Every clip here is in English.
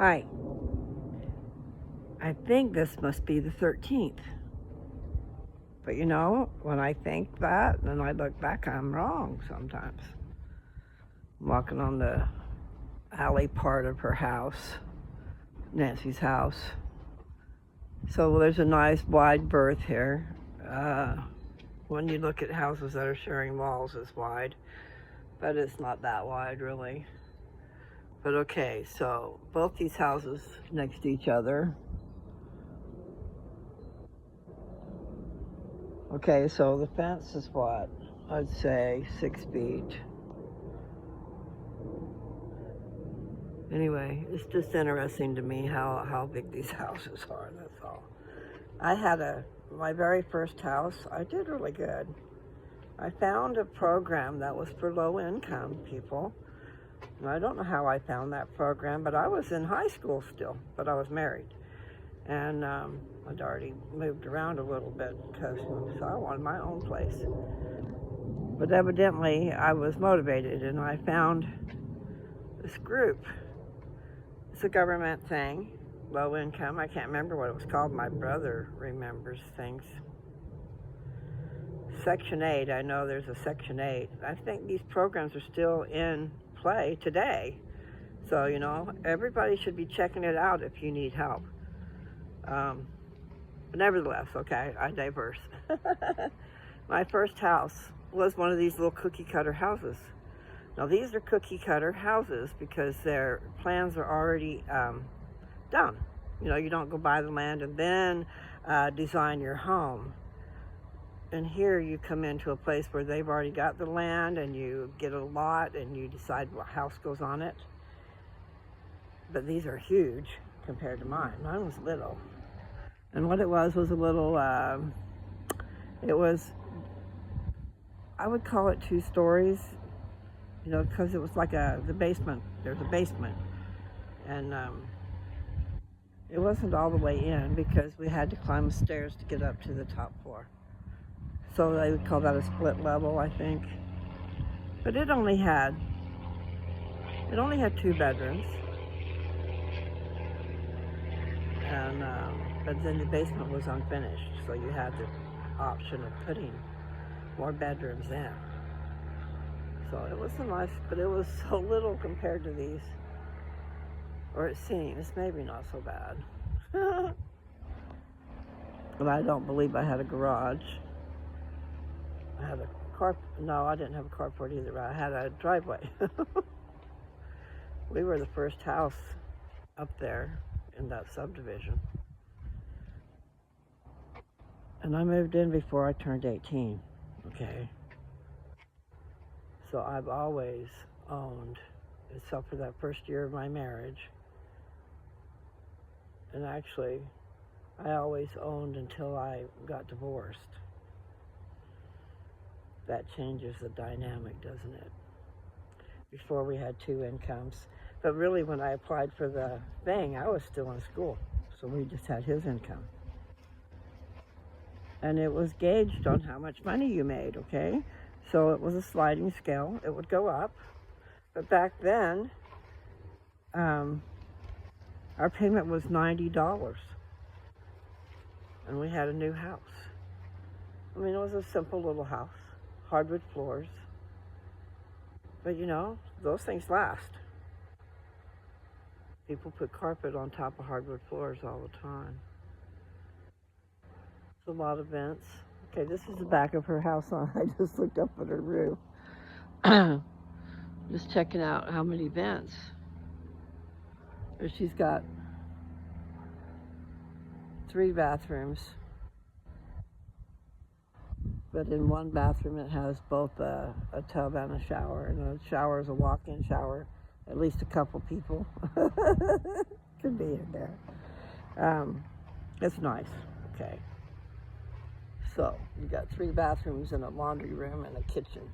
Hi. I think this must be the 13th. But you know, when I think that, and I look back, I'm wrong sometimes. I'm walking on the alley part of her house, Nancy's house. So there's a nice wide berth here. When you look at houses that are sharing walls, it's wide, but it's not that wide really. But okay, so both these houses next to each other. Okay, so the fence is what? I'd say 6 feet. Anyway, it's just interesting to me how big these houses are, that's all. I had my very first house, I did really good. I found a program that was for low-income people. And I don't know how I found that program, but I was in high school still, but I was married. And I'd already moved around a little bit because so I wanted my own place. But evidently, I was motivated, and I found this group. It's a government thing, low income. I can't remember what it was called. My brother remembers things. Section 8, I know there's a Section 8. I think these programs are still in play today. So, you know, everybody should be checking it out if you need help. But nevertheless, okay, I diverse. My first house was one of these little cookie cutter houses. Now these are cookie cutter houses because their plans are already done. You know, you don't go buy the land and then design your home. And here you come into a place where they've already got the land and you get a lot and you decide what house goes on it. But these are huge compared to mine. Mine was little. And what it was a little, it was, I would call it 2 stories, you know, because it was like the basement. There's a basement. And it wasn't all the way in because we had to climb the stairs to get up to the top floor. So they would call that a split level, I think. But it only had 2 bedrooms. And but then the basement was unfinished, so you had the option of putting more bedrooms in. So it was nice, but it was so little compared to these. Or it seems, maybe not so bad. But I don't believe I had a garage. I had no, I didn't have a carport either, but I had a driveway. We were the first house up there in that subdivision. And I moved in before I turned 18, okay? So I've always owned, except for that first year of my marriage. And actually, I always owned until I got divorced. That changes the dynamic, doesn't it? Before we had 2 incomes. But really, when I applied for the thing, I was still in school. So we just had his income. And it was gauged on how much money you made, okay? So it was a sliding scale. It would go up. But back then, our payment was $90. And we had a new house. I mean, it was a simple little house. Hardwood floors. But you know, those things last. People put carpet on top of hardwood floors all the time. There's a lot of vents. Okay, this is the back of her house. I just looked up at her roof. Just checking out how many vents. She's got 3 bathrooms. But in one bathroom it has both a tub and a shower. And the shower is a walk-in shower. At least a couple people could be in there. It's nice, okay. So you got 3 bathrooms and a laundry room and a kitchen.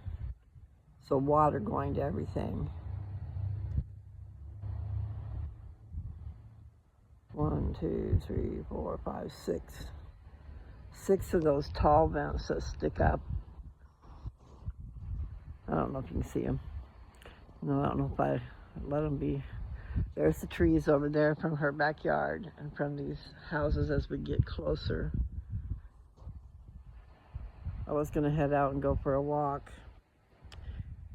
So water going to everything. 1, 2, 3, 4, 5, 6. 6 of those tall vents that stick up. I don't know if you can see them. No, I don't know if I let them be There's the trees over there from her backyard and from these houses as we get closer. I was going to head out and go for a walk.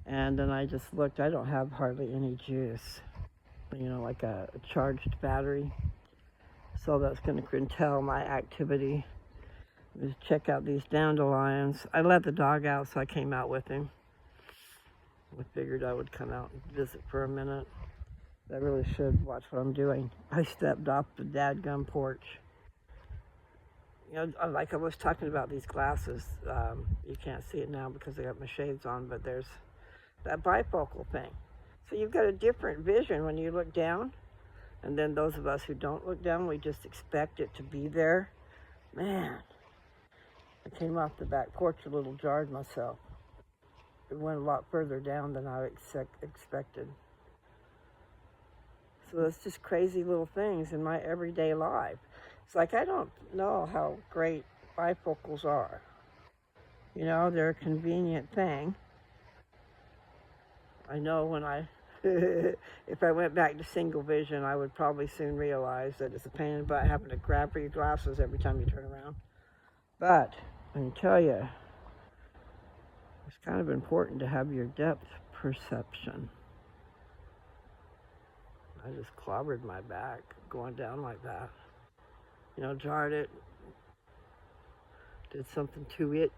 And then I just looked. I don't have hardly any juice. You know, like a charged battery. So that's going to curtail my activity. Just check out these dandelions. I let the dog out, so I came out with him. I figured I would come out and visit for a minute. I really should watch what I'm doing. I stepped off the dadgum porch. You know, like I was talking about these glasses. You can't see it now because I got my shades on, but there's that bifocal thing. So you've got a different vision when you look down. And then those of us who don't look down, we just expect it to be there. Man, I came off the back porch a little jarred myself. It went a lot further down than I expected. So it's just crazy little things in my everyday life. It's like I don't know how great bifocals are. You know, they're a convenient thing. I know when if I went back to single vision, I would probably soon realize that it's a pain in the butt having to grab for your glasses every time you turn around. But I can tell you, it's kind of important to have your depth perception. I just clobbered my back going down like that. You know, jarred it, did something to it.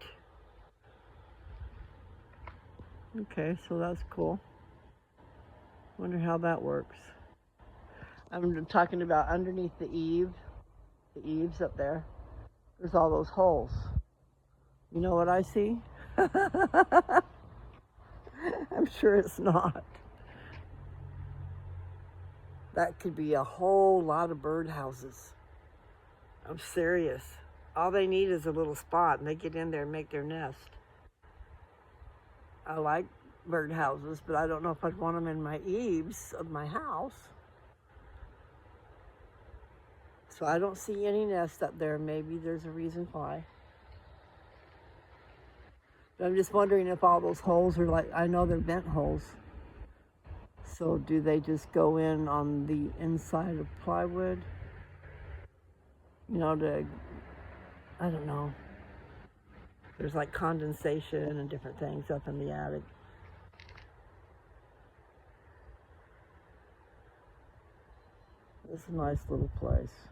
Okay, so that's cool. Wonder how that works. I'm talking about underneath the eaves up there. There's all those holes. You know what I see? I'm sure it's not. That could be a whole lot of birdhouses. I'm serious. All they need is a little spot and they get in there and make their nest. I like birdhouses, but I don't know if I'd want them in my eaves of my house. So I don't see any nest up there. Maybe there's a reason why. But I'm just wondering if all those holes are like, I know they're vent holes. So do they just go in on the inside of plywood? You know, I don't know. There's like condensation and different things up in the attic. This is a nice little place.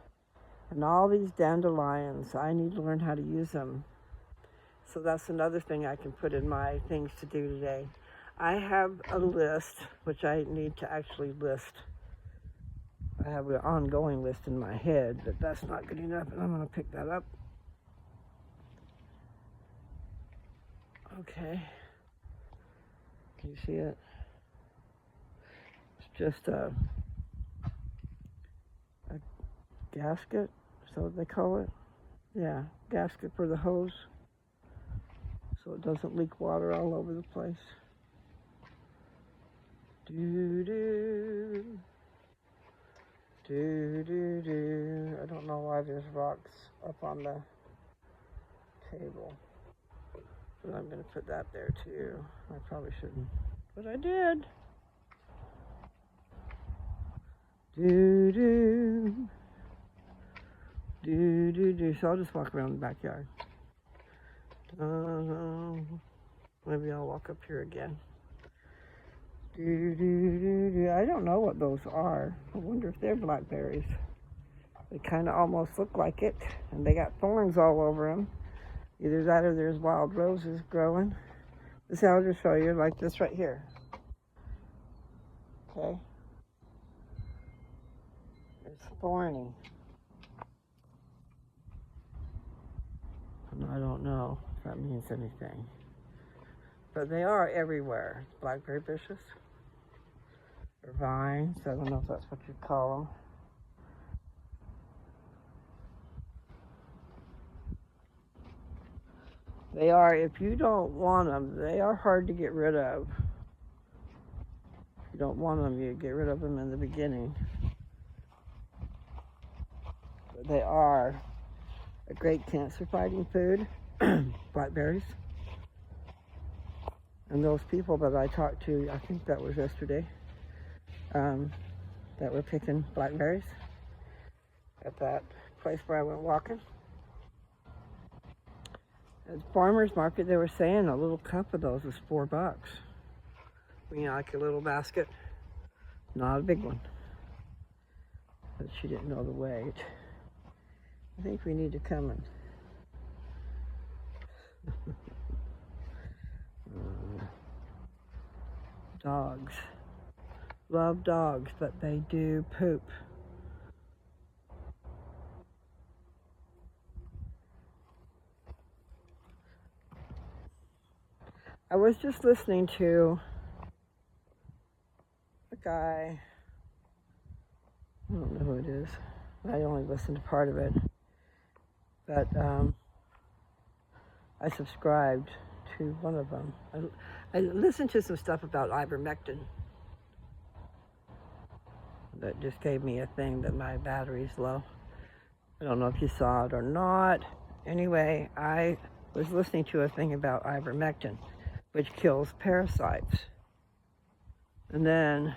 And all these dandelions, I need to learn how to use them. So that's another thing I can put in my things to do today. I have a list, which I need to actually list. I have an ongoing list in my head, but that's not good enough, and I'm going to pick that up. Okay. Can you see it? It's just a gasket, is that what they call it? Yeah, gasket for the hose, so it doesn't leak water all over the place. Do-do, do-do-do. I don't know why there's rocks up on the table, but I'm going to put that there too. I probably shouldn't, but I did. Do-do. Do. So I'll just walk around the backyard. Maybe I'll walk up here again. Do. I don't know what those are. I wonder if they're blackberries. They kind of almost look like it, and they got thorns all over them. Either that or there's wild roses growing. This I'll just show you, like this right here. Okay. It's thorny. I don't know if that means anything. But they are everywhere. Blackberry bushes. Or vines. I don't know if that's what you call them. They are, if you don't want them, they are hard to get rid of. If you don't want them, you get rid of them in the beginning. But they are a great cancer fighting food, blackberries. And those people that I talked to, I think that was yesterday, that were picking blackberries at that place where I went walking. At the farmer's market, they were saying a little cup of those was $4. You know, like a little basket. Not a big one. But she didn't know the weight. I think we need to come and dogs. Love dogs, but they do poop. I was just listening to a guy, I don't know who it is. I only listened to part of it. But I subscribed to one of them. I listened to some stuff about ivermectin. That just gave me a thing that my battery's low. I don't know if you saw it or not. Anyway, I was listening to a thing about ivermectin, which kills parasites. And then,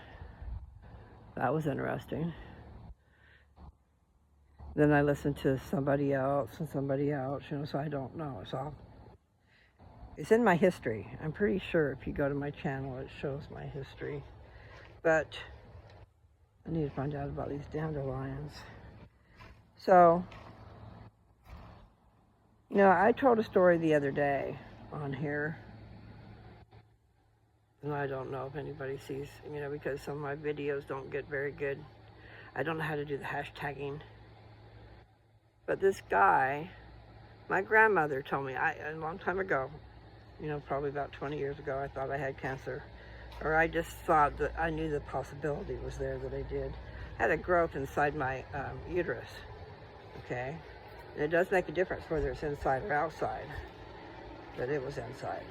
that was interesting. Then I listened to somebody else, you know, so I don't know. It's in my history. I'm pretty sure if you go to my channel, it shows my history. But I need to find out about these dandelions. So, you know, I told a story the other day on here. And I don't know if anybody sees, you know, because some of my videos don't get very good. I don't know how to do the hashtagging. But this guy, my grandmother told me, a long time ago, you know, probably about 20 years ago, I thought I had cancer. Or I just thought that I knew the possibility was there that I did. I had a growth inside my uterus, okay? And it does make a difference whether it's inside or outside, but it was inside.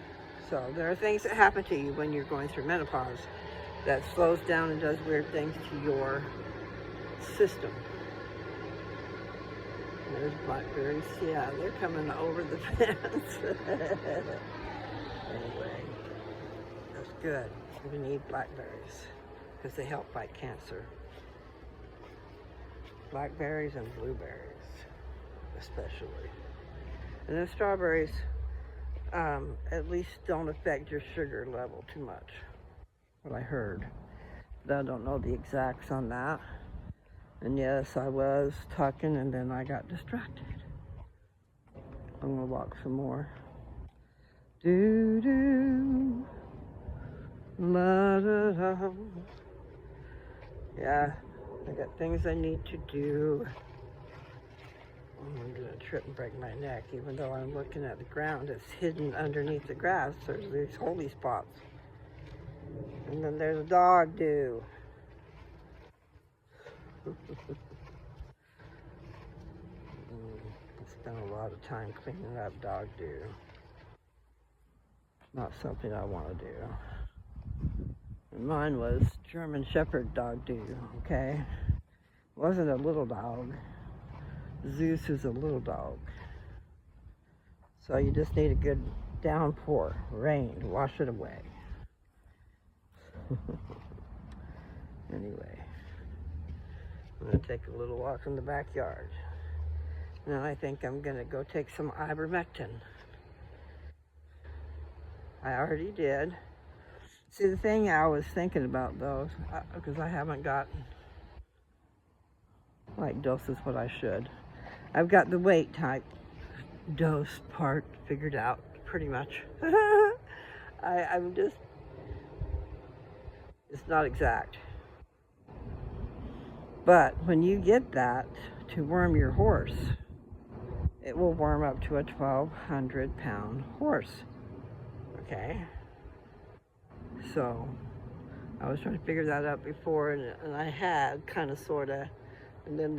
So there are things that happen to you when you're going through menopause that slows down and does weird things to your system. There's blackberries. Yeah, they're coming over the fence. Anyway, that's good. We need blackberries because they help fight cancer. Blackberries and blueberries, especially. And then strawberries, at least don't affect your sugar level too much. What I heard. But I don't know the exacts on that. And yes, I was talking and then I got distracted. I'm gonna walk some more. Do do la da da. Yeah, I got things I need to do. I'm gonna trip and break my neck, even though I'm looking at the ground. It's hidden underneath the grass. There's these holy spots. And then there's a dog do. I spent a lot of time cleaning up dog do. Not something I want to do. And mine was German Shepherd dog do, okay? Wasn't a little dog. Zeus is a little dog. So you just need a good downpour, rain, to wash it away. Anyway, I'm going to take a little walk in the backyard. Now I think I'm going to go take some ivermectin. I already did. See, the thing I was thinking about those, because I haven't gotten like doses what I should. I've got the weight type dose part figured out pretty much. I'm just, it's not exact. But when you get that to worm your horse, it will warm up to a 1,200 pound horse. Okay? So, I was trying to figure that out before, and I had, kind of, sort of, and then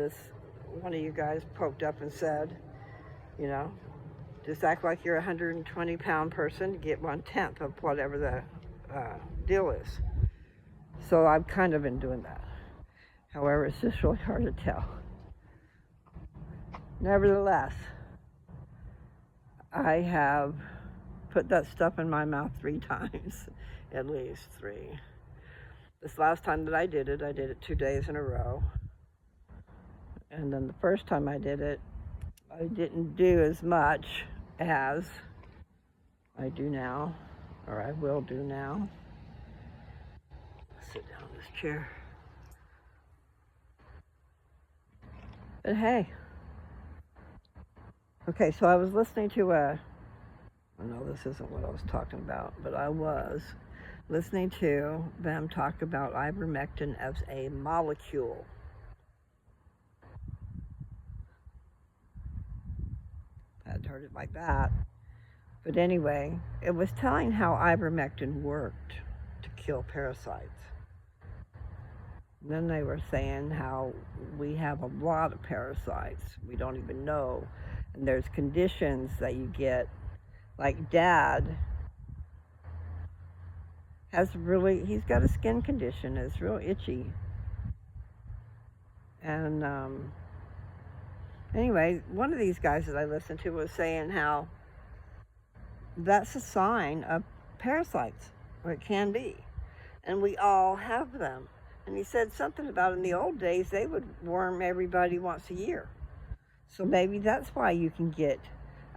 one of you guys poked up and said, you know, just act like you're a 120 pound person, get 1/10 of whatever the deal is. So I've kind of been doing that. However, it's just really hard to tell. Nevertheless, I have put that stuff in my mouth 3 times, at least 3. This last time that I did it 2 days in a row. And then the first time I did it, I didn't do as much as I do now, or I will do now. Sit down in this chair. But hey. Okay, so I was listening to no, this isn't what I was talking about, but I was listening to them talk about ivermectin as a molecule. I hadn't heard it like that. But anyway, it was telling how ivermectin worked to kill parasites. And then they were saying how we have a lot of parasites. We don't even know. And there's conditions that you get, like Dad has he's got a skin condition. It's real itchy. And anyway, one of these guys that I listened to was saying how that's a sign of parasites, or it can be. And we all have them. And he said something about in the old days, they would worm everybody once a year. So maybe that's why you can get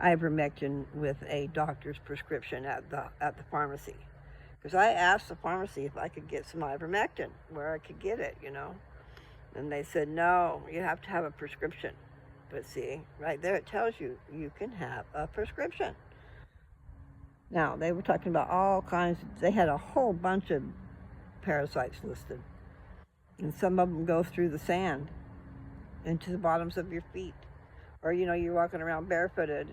ivermectin with a doctor's prescription at the pharmacy. Because I asked the pharmacy if I could get some ivermectin, where I could get it, And they said, no, you have to have a prescription. But see, right there it tells you can have a prescription. Now, they were talking about all kinds. They had a whole bunch of parasites listed. And some of them go through the sand into the bottoms of your feet. Or, you're walking around barefooted.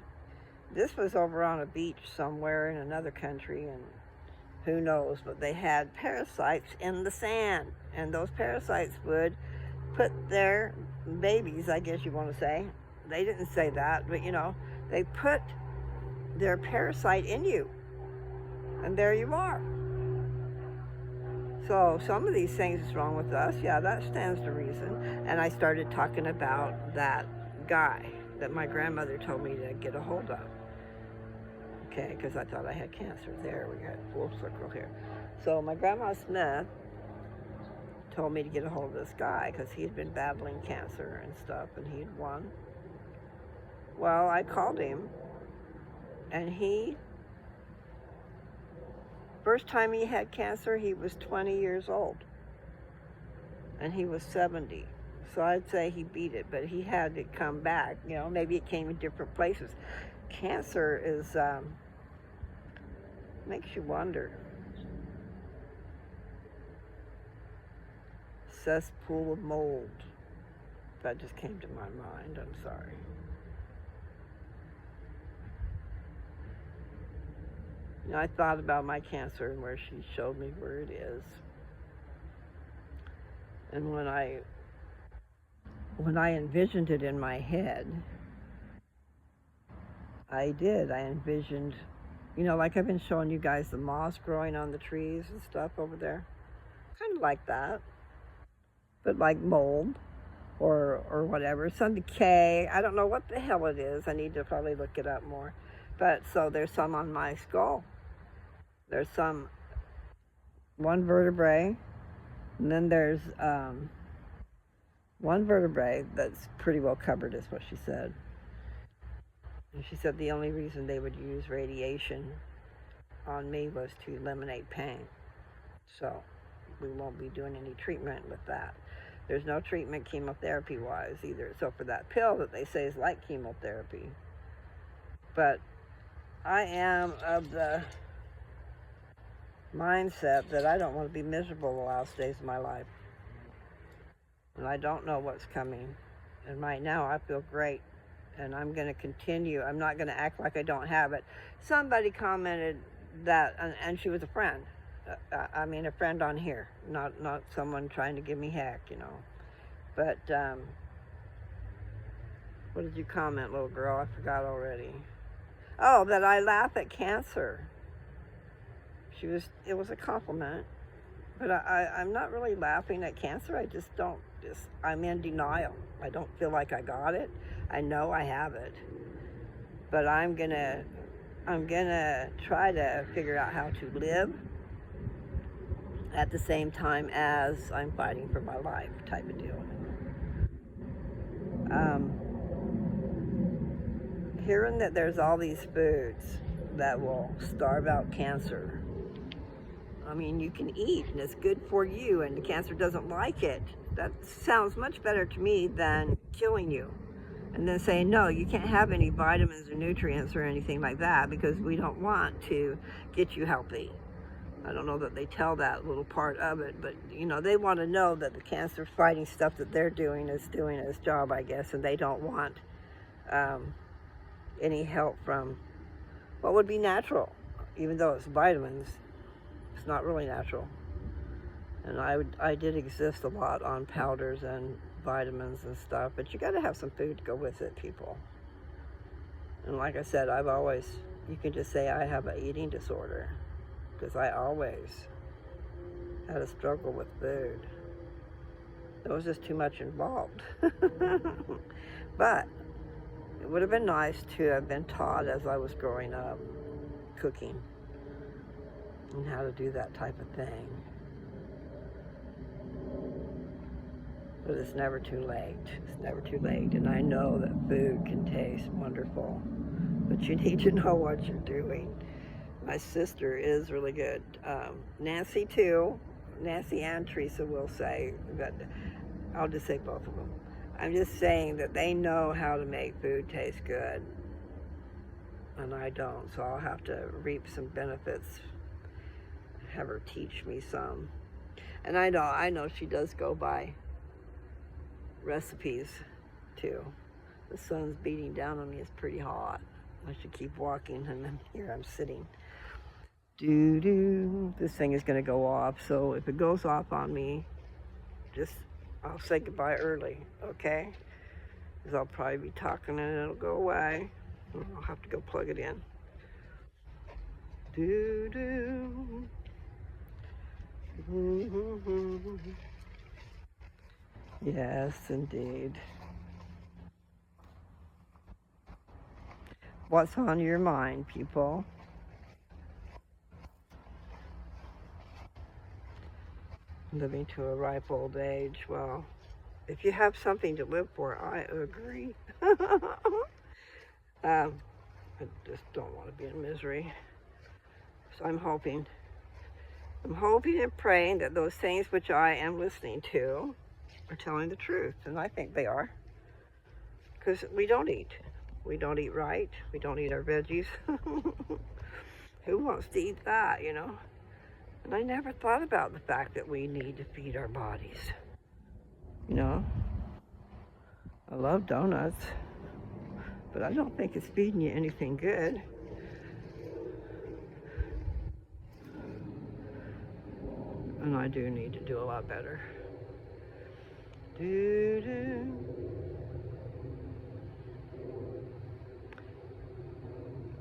This was over on a beach somewhere in another country, and who knows, but they had parasites in the sand. And those parasites would put their babies, I guess you want to say. They didn't say that, but, they put their parasite in you. And there you are. So some of these things is wrong with us. Yeah, that stands to reason. And I started talking about that guy that my grandmother told me to get a hold of. Okay, because I thought I had cancer. There, we got full circle here. So my grandma Smith told me to get a hold of this guy because he had been battling cancer and stuff, and he had won. Well, I called him, and first time he had cancer, he was 20 years old, and he was 70. So I'd say he beat it, but he had to come back. Maybe it came in different places. Cancer is, makes you wonder. Cesspool of mold. That just came to my mind, I'm sorry. I thought about my cancer and where she showed me where it is. And when I envisioned it in my head, I envisioned, like I've been showing you guys the moss growing on the trees and stuff over there. Kind of like that. But like mold or whatever. Some decay. I don't know what the hell it is. I need to probably look it up more. But so there's some on my skull. There's one vertebrae, and then there's one vertebrae that's pretty well covered, is what she said. And she said the only reason they would use radiation on me was to eliminate pain. So we won't be doing any treatment with that. There's no treatment chemotherapy-wise either, so for that pill that they say is like chemotherapy. But I am of the mindset that I don't want to be miserable the last days of my life. And I don't know what's coming. And right now I feel great. And I'm going to continue. I'm not going to act like I don't have it. Somebody commented that, and she was a friend. A friend on here. Not someone trying to give me heck, But, what did you comment, little girl? I forgot already. Oh, that I laugh at cancer. It was a compliment, but I'm not really laughing at cancer. I'm in denial. I don't feel like I got it. I know I have it, but I'm gonna try to figure out how to live at the same time as I'm fighting for my life type of deal. Um, Hearing that there's all these foods that will starve out cancer. I mean, you can eat and it's good for you and the cancer doesn't like it. That sounds much better to me than killing you. And then saying, no, you can't have any vitamins or nutrients or anything like that because we don't want to get you healthy. I don't know that they tell that little part of it, but they want to know that the cancer fighting stuff that they're doing is doing its job, I guess, and they don't want any help from what would be natural, even though it's vitamins. It's not really natural. And I did exist a lot on powders and vitamins and stuff, but you got to have some food to go with it, people. And like I said, you can just say I have an eating disorder because I always had a struggle with food. There was just too much involved. But it would have been nice to have been taught as I was growing up cooking and how to do that type of thing. But it's never too late. It's never too late. And I know that food can taste wonderful, but you need to know what you're doing. My sister is really good. Nancy too. Nancy and Teresa will say, but I'll just say both of them. I'm just saying that they know how to make food taste good. And I don't, so I'll have to reap some benefits. Have her teach me some. And I know she does go by recipes too. The sun's beating down on me. It's pretty hot. I should keep walking, and then here I'm sitting. This thing is going to go off, so if it goes off on me, I'll say goodbye early, okay? Because I'll probably be talking and it'll go away. I'll have to go plug it in. Yes, indeed. What's on your mind, people? Living to a ripe old age. Well, if you have something to live for, I agree. I just don't want to be in misery. So I'm hoping and praying that those things which I am listening to are telling the truth. And I think they are. Because we don't eat. We don't eat right. We don't eat our veggies. Who wants to eat that, And I never thought about the fact that we need to feed our bodies. I love donuts, but I don't think it's feeding you anything good. And I do need to do a lot better.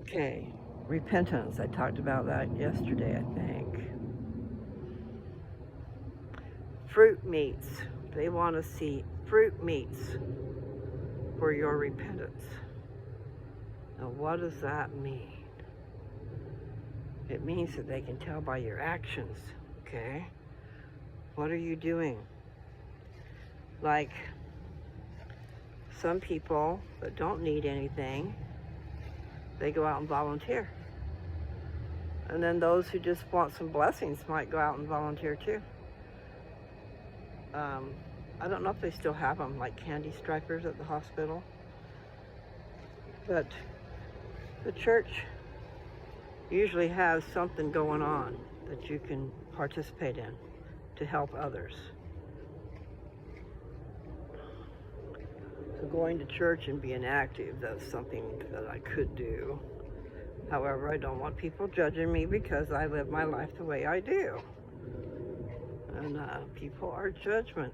Okay, repentance. I talked about that yesterday, I think. Fruit meats. They want to see fruit meats for your repentance. Now, what does that mean? It means that they can tell by your actions, okay? What are you doing? Like, some people that don't need anything, they go out and volunteer. And then those who just want some blessings might go out and volunteer too. I don't know if they still have them, like candy stripers at the hospital. But the church usually has something going on that you can participate in to help others. So going to church and being active, that's something that I could do. However, I don't want people judging me because I live my life the way I do. And people are judgmental,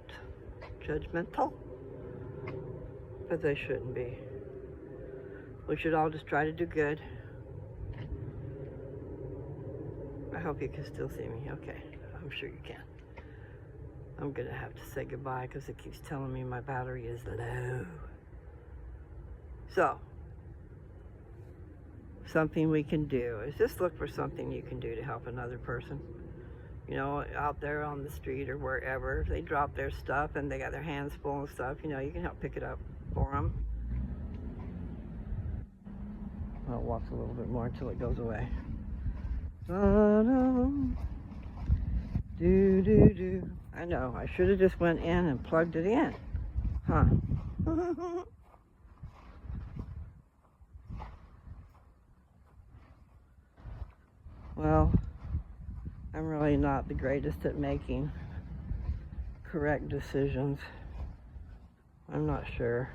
but they shouldn't be. We should all just try to do good. I hope you can still see me. Okay, I'm sure you can. I'm gonna have to say goodbye because it keeps telling me my battery is low. So, something we can do is just look for something you can do to help another person. you know, out there on the street or wherever. If they drop their stuff and they got their hands full of stuff, you know, you can help pick it up for them. I'll walk a little bit more until it goes away. Do. I know, I should have just went in and plugged it in. Huh. Well, I'm really not the greatest at making correct decisions. I'm not sure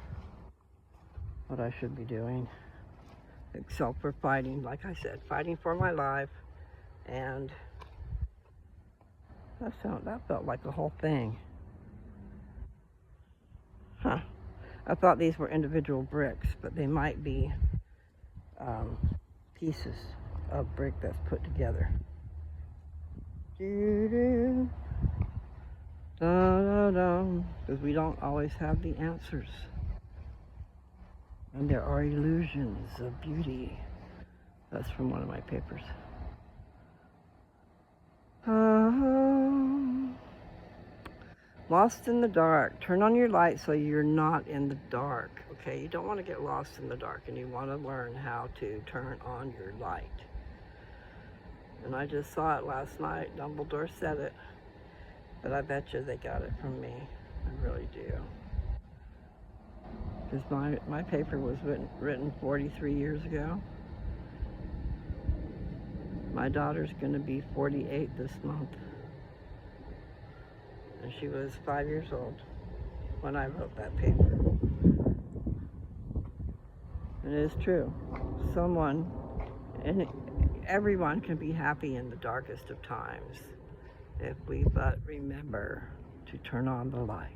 what I should be doing, except for fighting, like I said, fighting for my life. And that felt like the whole thing. Huh. I thought these were individual bricks, but they might be pieces of brick that's put together. Because we don't always have the answers. And there are illusions of beauty. That's from one of my papers. Lost in the dark. Turn on your light so you're not in the dark. Okay, you don't want to get lost in the dark, and you want to learn how to turn on your light. And I just saw it last night. Dumbledore said it. But I bet you they got it from me. I really do. Because my paper was written 43 years ago. My daughter's going to be 48 this month. And she was 5 years old when I wrote that paper. And it is true. Someone, and everyone can be happy in the darkest of times if we but remember to turn on the light.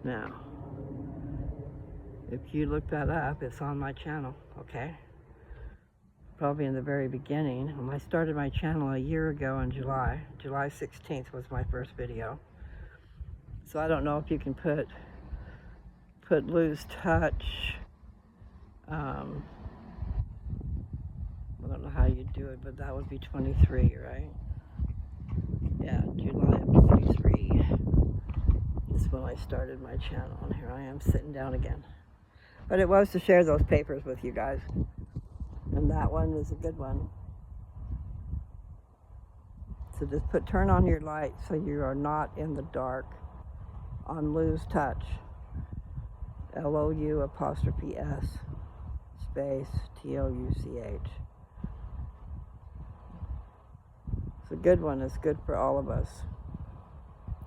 Now, if you look that up, it's on my channel, okay? Probably in the very beginning. When I started my channel a year ago in July 16th was my first video. So I don't know if you can put lose touch. I don't know how you do it, but that would be 23, right? Yeah, July of 23 is when I started my channel, and here I am sitting down again. But it was to share those papers with you guys. And that one is a good one. So just turn on your light so you are not in the dark on Lose Touch. LOU_S space TOUCH. It's a good one. It's good for all of us.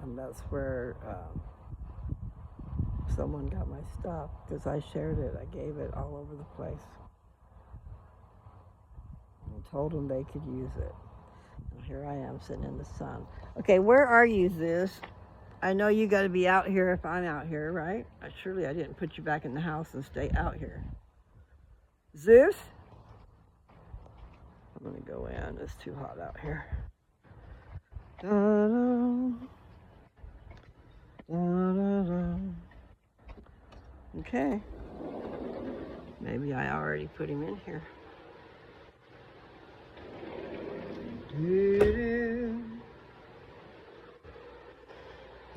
And that's where someone got my stuff, because I shared it. I gave it all over the place. I told them they could use it. And here I am sitting in the sun. Okay, where are you, Zeus? I know you got to be out here if I'm out here, right? Surely I didn't put you back in the house and stay out here. Zeus? I'm going to go in. It's too hot out here. Da-da. Da-da-da. Okay. Maybe I already put him in here.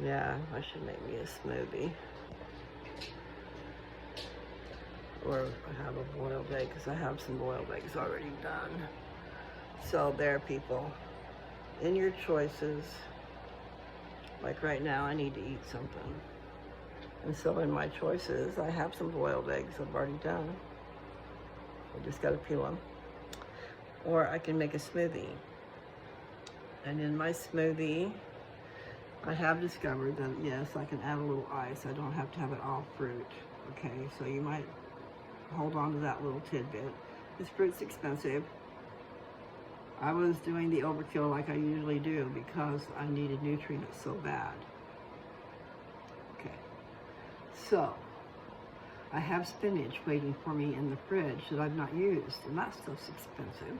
Yeah, I should make me a smoothie. Or have a boiled egg, because I have some boiled eggs already done. So there, people. In your choices, like right now, I need to eat something. And so in my choices, I have some boiled eggs I've already done. I just got to peel them. Or I can make a smoothie. And in my smoothie, I have discovered that, yes, I can add a little ice. I don't have to have it all fruit. Okay, so you might hold on to that little tidbit. This fruit's expensive. I was doing the overkill like I usually do because I needed nutrients so bad. Okay, so I have spinach waiting for me in the fridge that I've not used, and that stuff's expensive.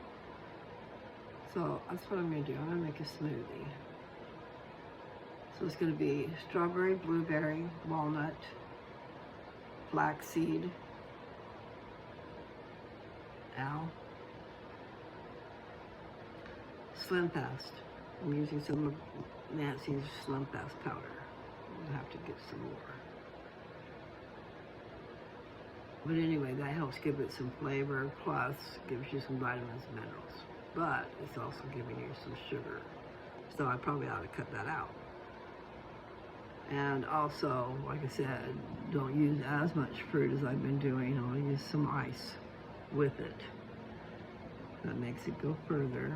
So that's what I'm going to do. I'm going to make a smoothie. So it's going to be strawberry, blueberry, walnut, flaxseed, Slim Fast. I'm using some of Nancy's Slim Fast powder. I'll have to get some more. But anyway, that helps give it some flavor, plus gives you some vitamins and minerals. But it's also giving you some sugar. So I probably ought to cut that out. And also, like I said, don't use as much fruit as I've been doing. I'll use some ice with it. That makes it go further.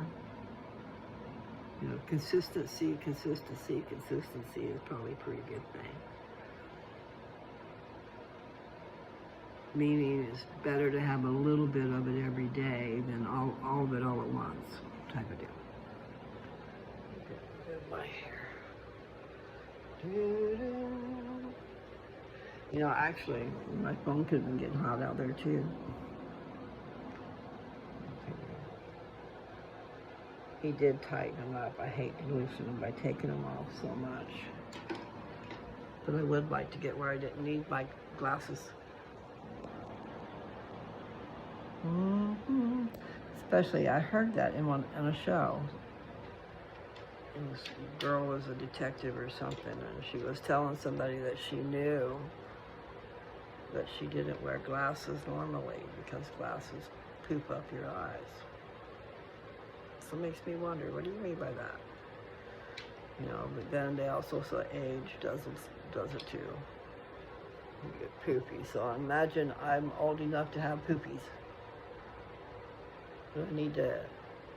You know, consistency is probably a pretty good thing. Meaning it's better to have a little bit of it every day than all of it all at once, type of deal. My hair. You know, actually, my phone could have been getting hot out there too. He did tighten them up. I hate to loosen them by taking them off so much. But I would like to get where I didn't need my glasses. Especially, I heard that in a show. And this girl was a detective or something, and she was telling somebody that she knew that she didn't wear glasses normally because glasses poop up your eyes. So it makes me wonder, what do you mean by that? You know, but then they also say age does it too. You get poopy. So I imagine I'm old enough to have poopies. But I need to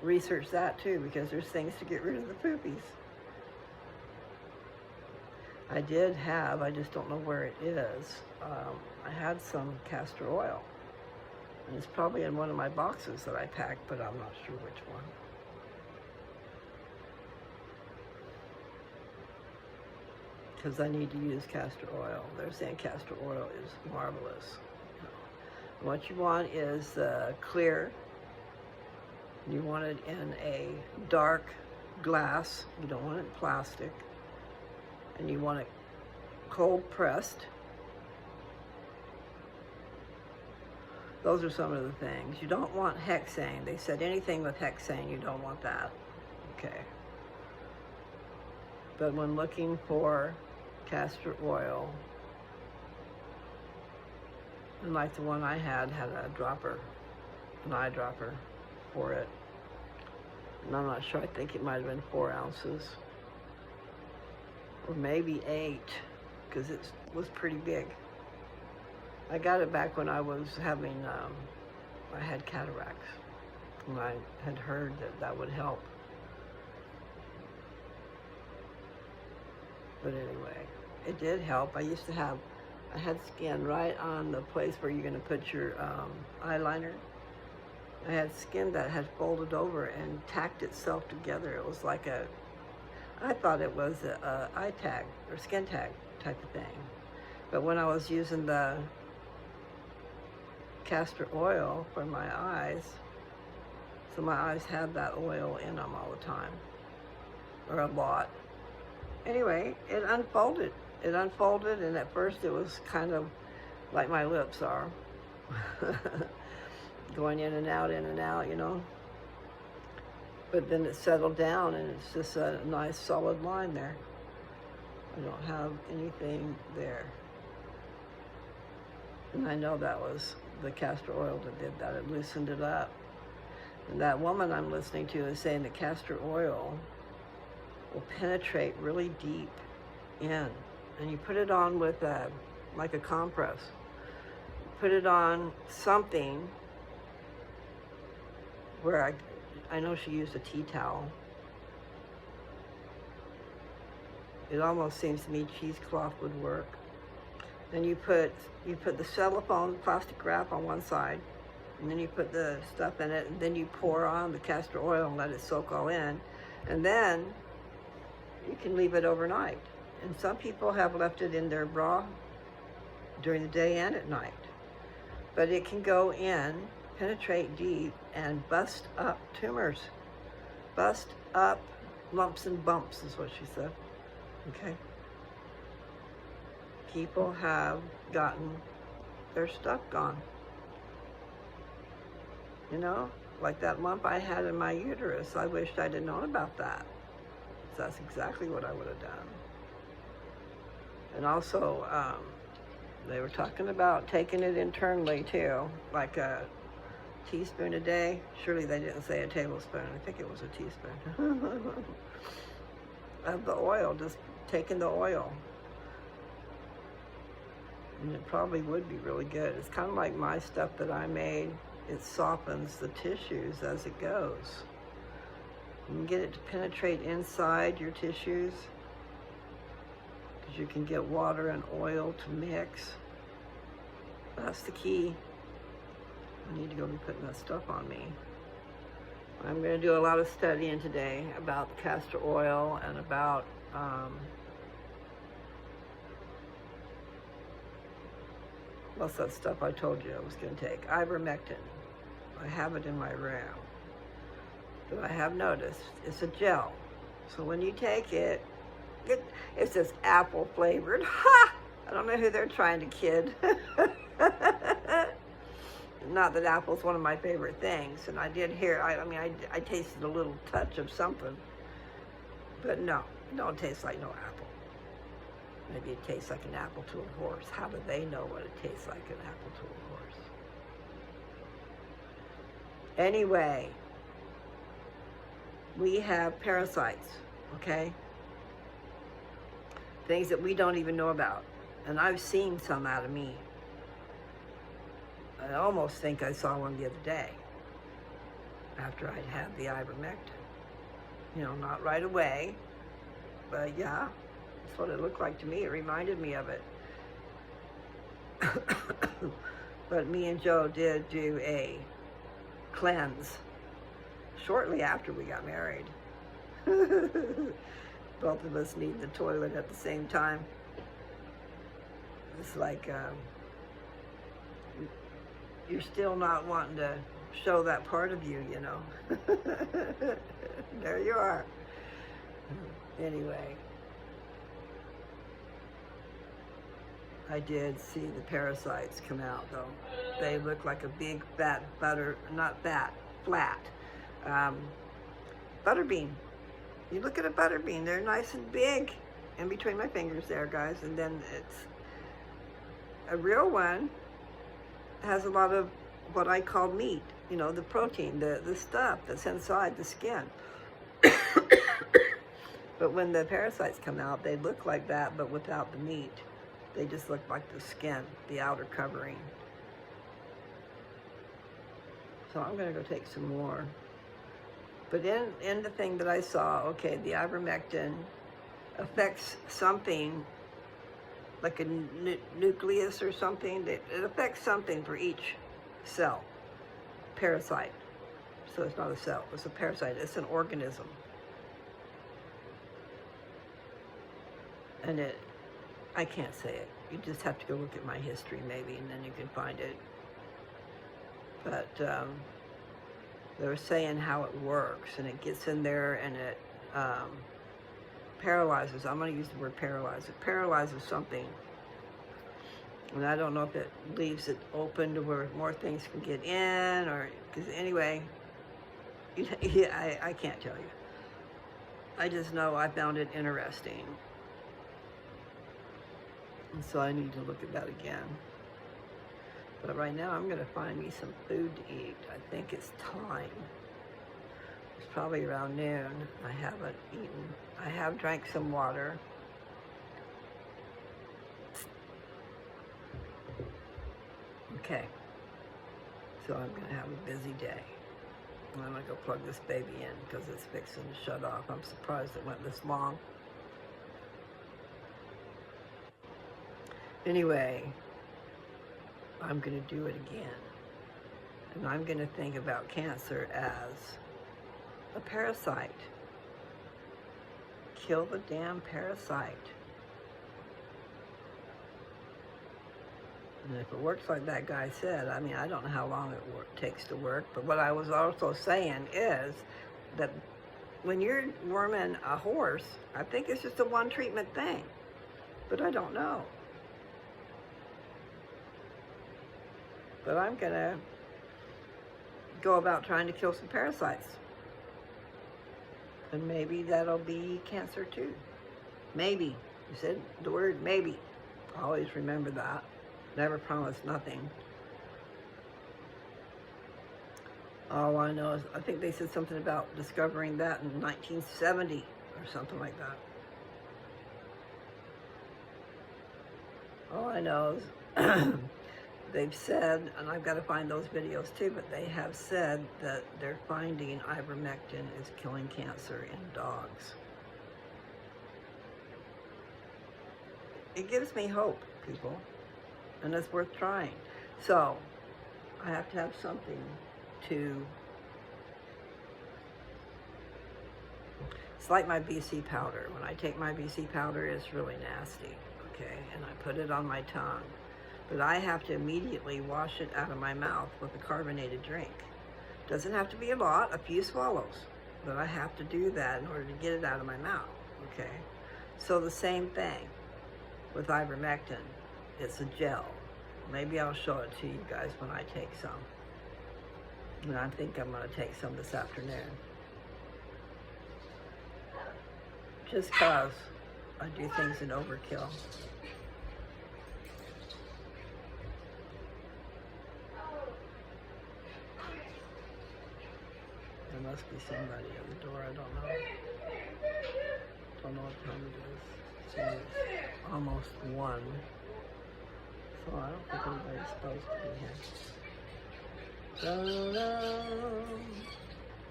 research that too, because there's things to get rid of the poopies. I just don't know where it is. I had some castor oil, and it's probably in one of my boxes that I packed, but I'm not sure which one. Because I need to use castor oil. They're saying castor oil is marvelous. What you want is clear. You want it in a dark glass. You don't want it in plastic. And you want it cold pressed. Those are some of the things. You don't want hexane. They said anything with hexane, you don't want that. Okay. But when looking for castor oil, and like the one I had a dropper, an eyedropper for it. And I'm not sure, I think it might have been 4 ounces. Or maybe 8, because it was pretty big. I got it back when I was having, I had cataracts. And I had heard that would help. But anyway, it did help. I had skin right on the place where you're going to put your eyeliner. I had skin that had folded over and tacked itself together. It was like I thought it was a eye tag or skin tag type of thing. But when I was using the castor oil for my eyes, so my eyes had that oil in them all the time, or a lot. Anyway, it unfolded. It unfolded, and at first it was kind of like my lips are. Going in and out, you know. But then it settled down, and it's just a nice solid line there. I don't have anything there. And I know that was the castor oil that did that. It loosened it up. And that woman I'm listening to is saying that castor oil will penetrate really deep in. And you put it on with like a compress. Put it on something where I know she used a tea towel. It almost seems to me cheesecloth would work. Then you put the cellophane plastic wrap on one side, and then you put the stuff in it, and then you pour on the castor oil and let it soak all in, and then you can leave it overnight. And some people have left it in their bra during the day and at night. But it can go in, penetrate deep, and bust up tumors. Bust up lumps and bumps is what she said. Okay? People have gotten their stuff gone. You know? Like that lump I had in my uterus. I wished I'd have known about that. So that's exactly what I would have done. And also, they were talking about taking it internally too, like a teaspoon a day. Surely they didn't say a tablespoon. I think it was a teaspoon. Of the oil, just taking the oil. And it probably would be really good. It's kind of like my stuff that I made. It softens the tissues as it goes. You can get it to penetrate inside your tissues, because you can get water and oil to mix. That's the key. I need to go be putting that stuff on me. I'm going to do a lot of studying today about castor oil and about what's that stuff I told you I was going to take? Ivermectin. I have it in my room. But I have noticed it's a gel. So when you take it, it's just apple flavored. Ha! I don't know who they're trying to kid. Not that apple's one of my favorite things. And I did hear, I tasted a little touch of something. But no, it don't taste like no apple. Maybe it tastes like an apple to a horse. How do they know what it tastes like an apple to a horse? Anyway, we have parasites, okay? Things that we don't even know about. And I've seen some out of me. I almost think I saw one the other day after I'd had the ivermectin. You know, not right away, but yeah, that's what it looked like to me. It reminded me of it. But me and Joe did do a cleanse shortly after we got married. Both of us need the toilet at the same time. It's like you're still not wanting to show that part of you, you know. There you are. Anyway, I did see the parasites come out, though. They look like a big fat flat butter bean. You look at a butter bean, they're nice and big in between my fingers there, guys. And then it's a real one has a lot of what I call meat, you know, the protein, the stuff that's inside the skin. But when the parasites come out, they look like that, but without the meat. They just look like the skin, the outer covering. So I'm going to go take some more. But in the thing that I saw, okay, the ivermectin affects something like a nucleus or something. It affects something for each cell, parasite. So it's not a cell, it's a parasite, it's an organism. And I can't say it. You just have to go look at my history maybe, and then you can find it. But they were saying how it works, and it gets in there and it paralyzes. I'm going to use the word paralyze. It paralyzes something. And I don't know if it leaves it open to where more things can get in, or, because anyway, yeah, I can't tell you. I just know I found it interesting. And so I need to look at that again. But right now I'm going to find me some food to eat. I think it's time. It's probably around noon. I haven't eaten. I have drank some water. Okay. So I'm going to have a busy day. I'm going to go plug this baby in because it's fixing to shut off. I'm surprised it went this long. Anyway, I'm going to do it again. And I'm going to think about cancer as a parasite. Kill the damn parasite. And if it works like that guy said, I mean, I don't know how long it takes to work, but what I was also saying is that when you're worming a horse, I think it's just a one treatment thing, but I don't know. But I'm gonna go about trying to kill some parasites. And maybe that'll be cancer too. Maybe. You said the word maybe. Always remember that. Never promise nothing. All I know is, I think they said something about discovering that in 1970 or something like that. All I know is they've said, and I've got to find those videos too, but they have said that they're finding ivermectin is killing cancer in dogs. It gives me hope, people, and it's worth trying. So, I have to have something to... It's like my BC powder. When I take my BC powder, it's really nasty, okay? And I put it on my tongue. But I have to immediately wash it out of my mouth with a carbonated drink. Doesn't have to be a lot, a few swallows. But I have to do that in order to get it out of my mouth, okay? So the same thing with ivermectin. It's a gel. Maybe I'll show it to you guys when I take some. And I think I'm going to take some this afternoon. Just because I do things in overkill. There must be somebody at the door, I don't know. Don't know what time it is. It's almost 1. So I don't think anybody's supposed to be here. Da-da,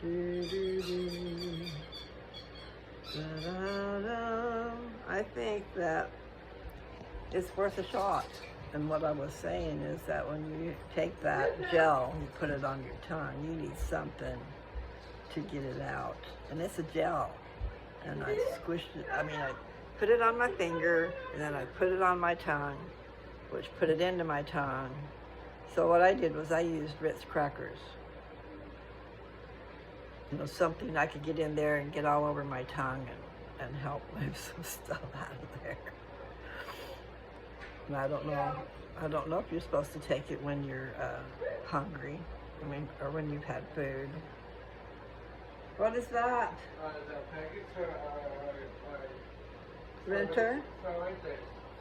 doo-doo-doo. Da-da-da. I think that it's worth a shot. And what I was saying is that when you take that gel and put it on your tongue, you need something to get it out. And it's a gel. And I squished it, I put it on my finger, and then I put it on my tongue, which put it into my tongue. So what I did was I used Ritz crackers. You know, something I could get in there and get all over my tongue and help move some stuff out of there. And I don't know if you're supposed to take it when you're hungry, or when you've had food. What is that? The package Renter? right there.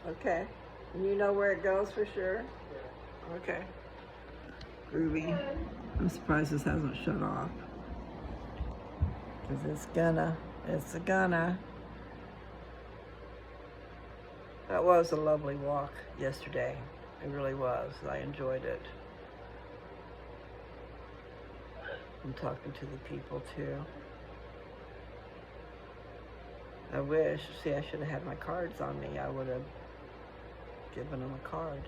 Okay. And you know where it goes for sure? Yeah. Okay. Ruby. I'm surprised this hasn't shut off. Because it's a gonna. That was a lovely walk yesterday. It really was. I enjoyed it. I'm talking to the people too. I wish, see, I should have had my cards on me. I would have given them a card.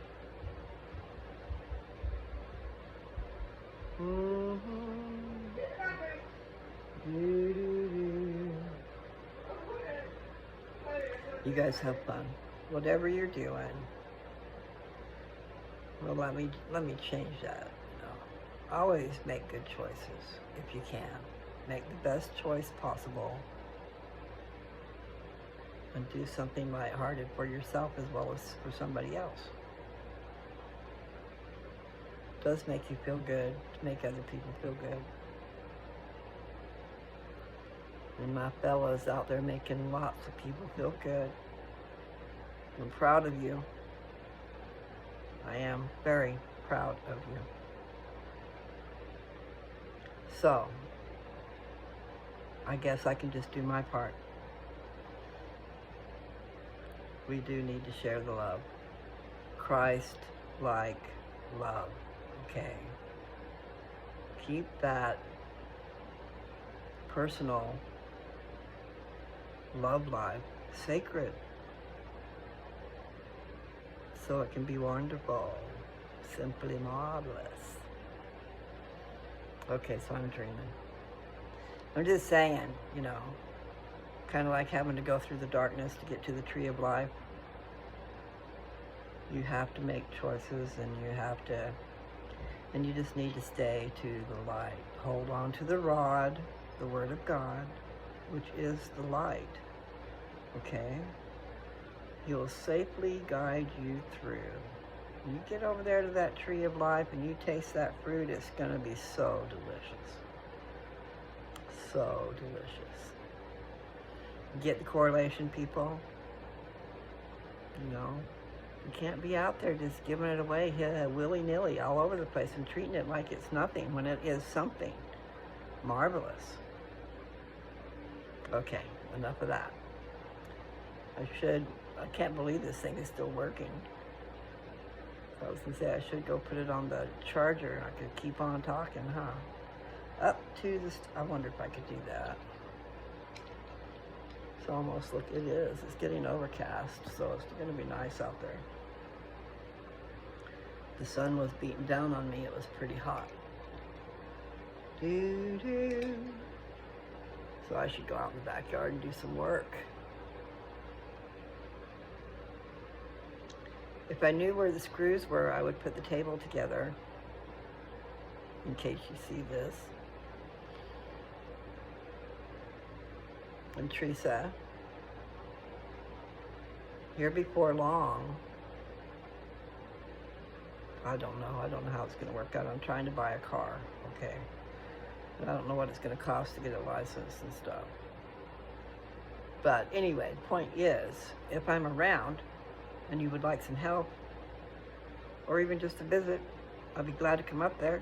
You guys have fun. Whatever you're doing. Well, let me change that. Always make good choices if you can. Make the best choice possible. And do something lighthearted for yourself as well as for somebody else. It does make you feel good to make other people feel good. And my fellas out there making lots of people feel good. I'm proud of you. I am very proud of you. So, I guess I can just do my part. We do need to share the love. Christ-like love, okay? Keep that personal love life sacred so it can be wonderful, simply marvelous. Okay, so I'm dreaming. I'm just saying, you know, kind of like having to go through the darkness to get to the tree of life. You have to make choices, and you just need to stay to the light. Hold on to the rod, the Word of God, which is the light, okay? He will safely guide you through. You get over there to that tree of life and you taste that fruit, it's going to be so delicious. So delicious. Get the correlation, people? You know, you can't be out there just giving it away willy-nilly all over the place and treating it like it's nothing when it is something marvelous. Okay, enough of that. I can't believe this thing is still working. I was going to say I should go put it on the charger and I could keep on talking, huh? Up to the, I wonder if I could do that. It's almost, look, it is. It's getting overcast, so it's going to be nice out there. The sun was beating down on me. It was pretty hot. Doo-doo. So I should go out in the backyard and do some work. If I knew where the screws were, I would put the table together, in case you see this. And Teresa, here before long, I don't know how it's going to work out. I'm trying to buy a car, okay? And I don't know what it's going to cost to get a license and stuff. But anyway, the point is, if I'm around, and you would like some help, or even just a visit, I'll be glad to come up there.